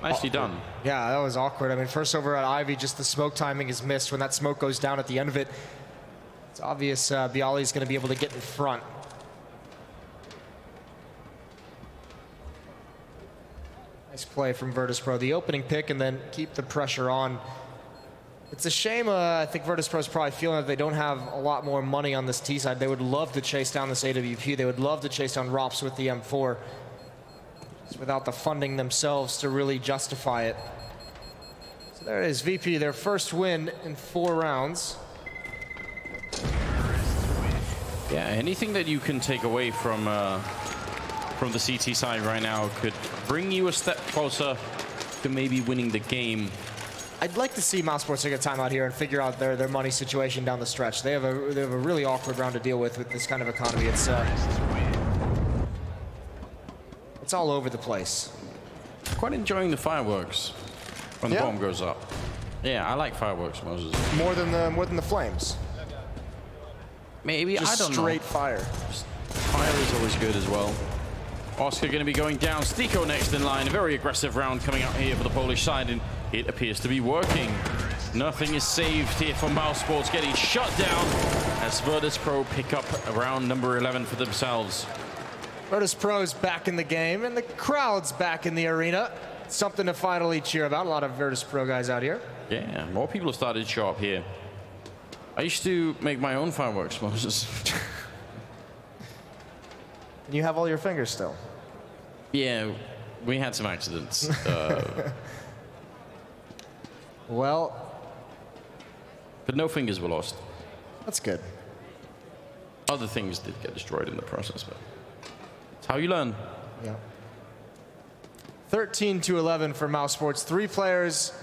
nicely done. Yeah, that was awkward. I mean, first over at Ivy, just the smoke timing is missed. When that smoke goes down at the end of it, it's obvious Bialy's going to be able to get in front. Nice play from Virtus.Pro. The opening pick and then keep the pressure on. It's a shame, I think Virtus.Pro is probably feeling that they don't have a lot more money on this T side. They would love to chase down this AWP. They would love to chase down Rops with the M4. Just without the funding themselves to really justify it. So there it is, VP, their first win in 4 rounds. Yeah, anything that you can take away from the CT side right now could bring you a step closer to maybe winning the game. I'd like to see mousesports take a timeout here and figure out their money situation down the stretch. They have a really awkward round to deal with this kind of economy. It's all over the place. Quite enjoying the fireworks when the bomb goes up. Yeah, I like fireworks, Moses. More than the flames. Maybe, just I don't know. Straight fire. Fire is always good as well. Oscar going to be going down. Stiko next in line. A very aggressive round coming out here for the Polish side, and it appears to be working. Nothing is saved here for mousesports, getting shut down as Virtus.Pro pick up round number 11 for themselves. Virtus.Pro is back in the game, and the crowd's back in the arena. Something to finally cheer about. A lot of Virtus.Pro guys out here. Yeah, more people have started to show up here. I used to make my own fireworks, Moses. And you have all your fingers still. Yeah, we had some accidents. Well, but no fingers were lost. That's good. Other things did get destroyed in the process, but it's how you learn. Yeah. 13-11 for mousesports. 3 players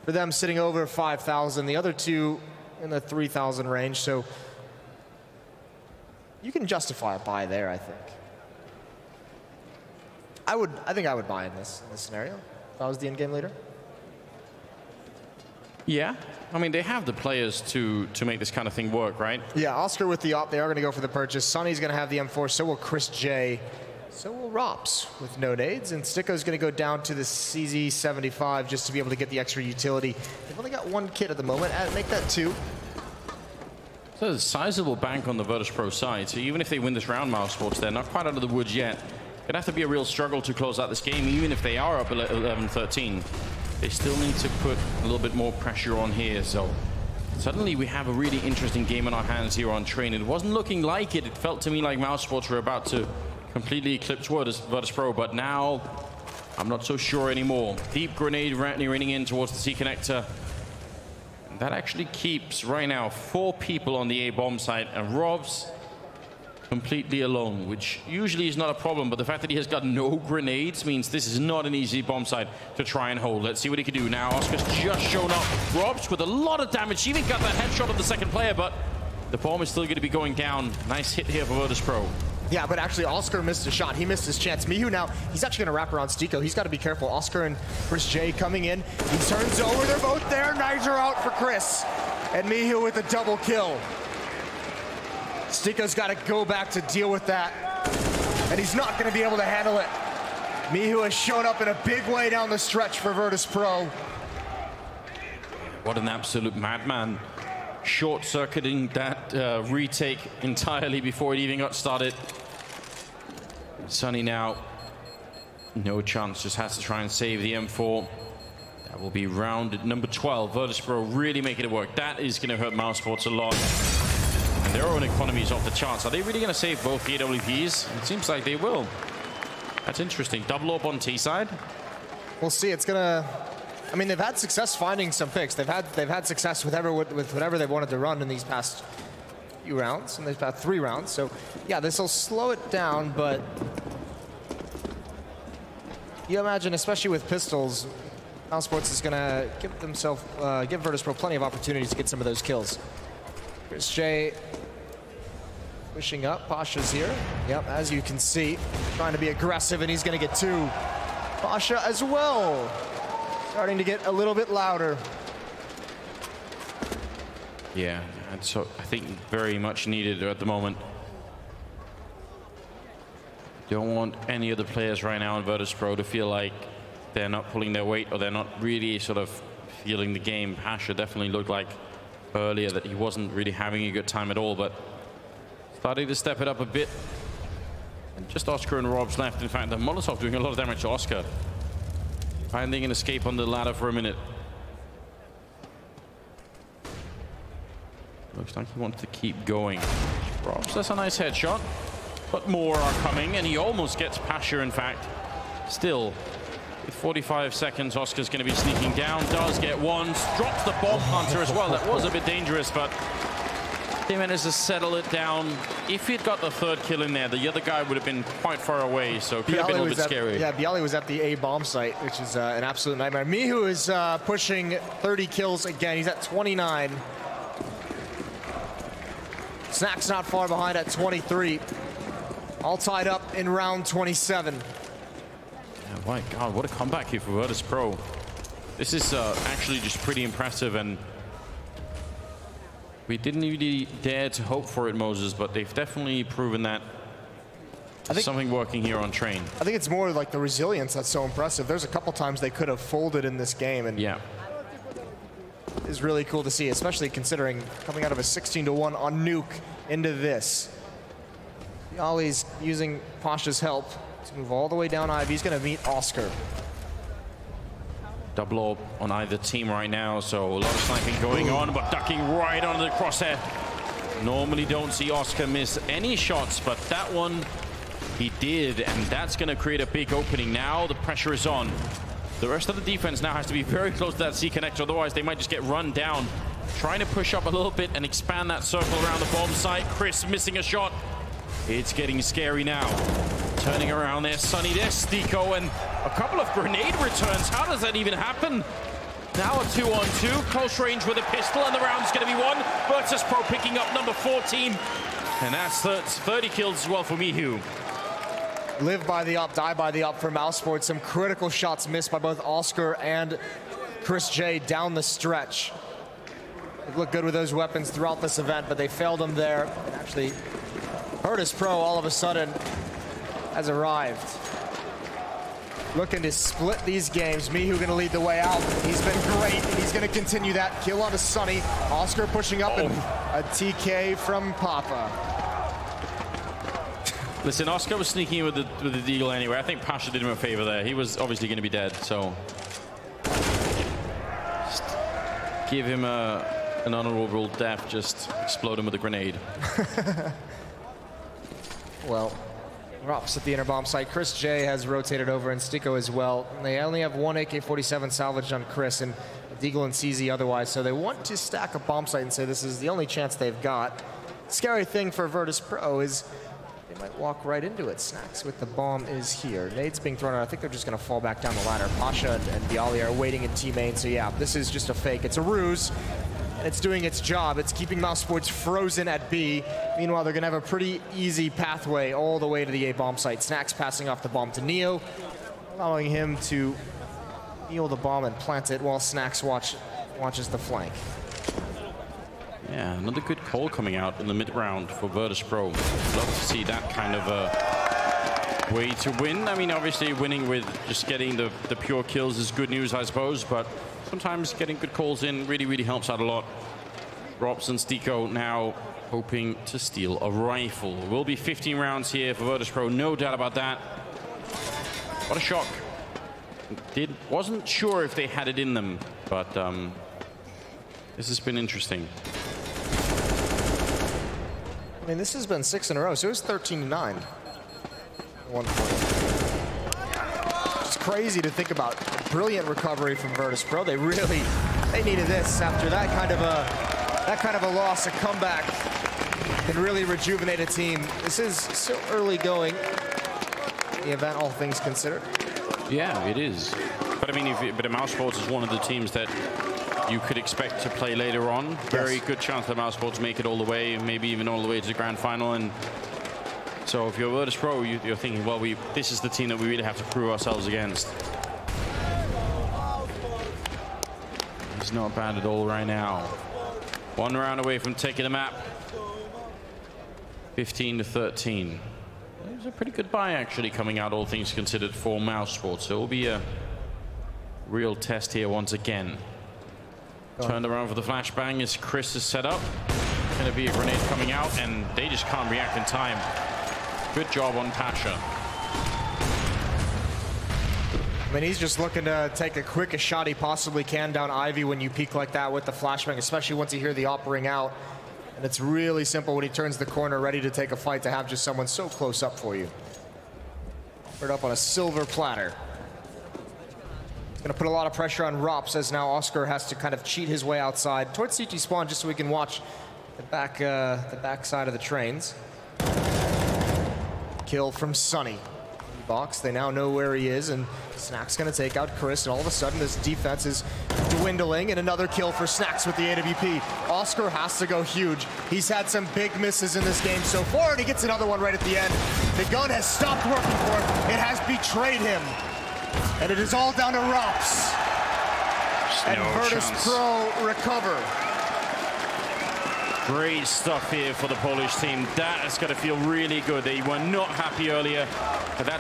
for them sitting over 5,000. The other 2 in the 3,000 range. So you can justify a buy there, I think. I think I would buy in this scenario if I was the in-game leader. Yeah, I mean, they have the players to make this kind of thing work, right? Yeah, Oscar with the op, they are going to go for the purchase. Sunny's going to have the M4, so will Chris J. So will Rops with no nades, and Stiko's going to go down to the CZ75 just to be able to get the extra utility. They've only got 1 kit at the moment. Make that 2. So there's a sizable bank on the Virtus.Pro side, so even if they win this round, mousesports, they're not quite out of the woods yet. It'd have to be a real struggle to close out this game, even if they are up 11-13. They still need to put a little bit more pressure on here. So suddenly we have a really interesting game in our hands here on Train. It wasn't looking like it. It felt to me like mousesports were about to completely eclipse Virtus.Pro, but now I'm not so sure anymore. Deep grenade raining in towards the C connector. And that actually keeps right now 4 people on the A bomb site, and Rob's completely alone, which usually is not a problem, but the fact that he has got no grenades means this is not an easy bomb site to try and hold. Let's see what he can do now. Oscar's just shown up. Rob's with a lot of damage. He even got that headshot of the second player, but the bomb is still going to be going down. Nice hit here for Virtus.Pro. Yeah, but actually Oscar missed a shot. He missed his chance. Mihu now, he's actually going to wrap around Stiko. He's got to be careful. Oscar and Chris J coming in. He turns over. They're both there. Niger out for Chris. And Mihu with a double kill. Stiko's got to go back to deal with that. And he's not going to be able to handle it. Mihu has shown up in a big way down the stretch for Virtus.Pro. What an absolute madman. Short-circuiting that retake entirely before it even got started. Sunny now, no chance, just has to try and save the M4. That will be round number 12. Virtus.Pro really making it work. That is going to hurt mousesports a lot. And their own economy is off the charts. Are they really going to save both the AWPs? It seems like they will. That's interesting. Double up on T side. We'll see. It's going to... I mean, they've had success finding some picks. They've had success with whatever they wanted to run in these past few rounds, and they've had 3 rounds. So, yeah, this will slow it down, but you imagine, especially with pistols, mousesports is going to give Virtus.Pro plenty of opportunities to get some of those kills. Chris J pushing up. Pasha's here. Yep, as you can see, trying to be aggressive, and he's going to get 2. Pasha as well. Starting to get a little bit louder. Yeah, and so I think very much needed at the moment. Don't want any of the players right now in Virtus.Pro to feel like they're not pulling their weight or they're not really sort of feeling the game. Pasha definitely looked like earlier that he wasn't really having a good time at all, but starting to step it up a bit. And just Oscar and Rob's left. In fact, the Molotov doing a lot of damage to Oscar. Finding an escape on the ladder for a minute. Looks like he wants to keep going. Robs, that's a nice headshot. But more are coming, and he almost gets Pasha, in fact. Still, with 45 seconds, Oscar's going to be sneaking down. Does get one. Drops the bomb hunter as well. That was a bit dangerous, but he managed to settle it down. If he'd got the 3rd kill in there, the other guy would have been quite far away, so it could have been a little bit scary. Yeah, Bialy was at the A bomb site, which is an absolute nightmare. Mihu is pushing 30 kills again. He's at 29. Snack's not far behind at 23. All tied up in round 27. Yeah, my God, what a comeback here for Virtus.Pro. This is actually just pretty impressive, and we didn't really dare to hope for it, Moses, but they've definitely proven that there's something working here on Train. I think it's more like the resilience that's so impressive. There's a couple times they could have folded in this game, and yeah, it's really cool to see, especially considering coming out of a 16-1 on Nuke into this. Bialy's using Pasha's help to move all the way down Ivy. He's going to meet Oscar. Double up on either team right now, so a lot of sniping going on, but ducking right onto the crosshair. Normally don't see Oscar miss any shots, but that one he did, and that's going to create a big opening. Now the pressure is on. The rest of the defense now has to be very close to that C connector, otherwise they might just get run down. Trying to push up a little bit and expand that circle around the bomb site. Chris missing a shot. It's getting scary now. Turning around there, Sunny there, Stiko, and a couple of grenade returns. How does that even happen? Now a 2-on-2, close range with a pistol, and the round's going to be won. Virtus.Pro picking up number 14, and that's 30 kills as well for Mihu. Live by the up, die by the up for mousesports. Some critical shots missed by both Oscar and Chris J down the stretch. They've looked good with those weapons throughout this event, but they failed them there. And actually, Virtus.Pro all of a sudden has arrived. Looking to split these games. Mihu going to lead the way out. He's been great, and he's going to continue that. Kill onto Sunny. Oscar pushing up, and a TK from Papa. Listen, Oscar was sneaking in with the deagle anyway. I think Pasha did him a favor there. He was obviously going to be dead, so give him an honorable death, just explode him with a grenade. Well, Rops at the inner bomb site. Chris J has rotated over, and Stico as well. They only have one AK-47 salvaged on Chris, and Deagle and CZ otherwise, so they want to stack a bomb site and say this is the only chance they've got. Scary thing for Virtus.Pro is they might walk right into it. Snacks with the bomb is here. Nade's being thrown out. I think they're just going to fall back down the ladder. Pasha and Bialy are waiting in T-main, so yeah, this is just a fake. It's a ruse, and it's doing its job. It's keeping mousesports frozen at B. Meanwhile, they're going to have a pretty easy pathway all the way to the A bomb site. Snacks passing off the bomb to Neo, allowing him to kneel the bomb and plant it while Snacks watches the flank. Yeah, another good call coming out in the mid-round for Virtus.Pro. Love to see that kind of a way to win. I mean, obviously winning with just getting the pure kills is good news, I suppose, but sometimes getting good calls in really, really helps out a lot. Rops and Stico now hoping to steal a rifle. Will be 15 rounds here for Virtus.Pro, no doubt about that. What a shock. Wasn't sure if they had it in them, but this has been interesting. I mean, this has been 6 in a row, so it was 13-9. 1 point. It's crazy to think about. Brilliant recovery from Virtus.Pro. They needed this after that kind of a loss. A comeback can really rejuvenate a team. This is still early going. The event, all things considered. Yeah, it is. But I mean, but mousesports is one of the teams that you could expect to play later on. Very good chance that mousesports make it all the way, maybe even all the way to the grand final. And so if you're Virtus.Pro, you're thinking, well, this is the team that we really have to prove ourselves against. He's not bad at all right now. 1 round away from taking the map. 15-13. It was a pretty good buy, actually, coming out, all things considered, for mousesports. So it will be a real test here once again. Turned around for the flashbang as Chris is set up. Going to be a grenade coming out, and they just can't react in time. Good job on Pasha. I mean, he's just looking to take the quickest shot he possibly can down Ivy when you peek like that with the flashbang, especially once you hear the op ring out. And it's really simple when he turns the corner, ready to take a fight, to have just someone so close up for you. Put it up on a silver platter. Going to put a lot of pressure on Rops, as now Oscar has to kind of cheat his way outside towards CT spawn just so we can watch the back side of the trains. Kill from Sunny. Box, they now know where he is, and Snacks going to take out Chris, and all of a sudden this defense is dwindling, and another kill for Snacks with the AWP. Oscar has to go huge. He's had some big misses in this game so far, and he gets another one right at the end. The gun has stopped working for him. It has betrayed him. And it is all down to Rops. And Virtus.Pro recover. Great stuff here for the Polish team. That has got to feel really good. They were not happy earlier, but that's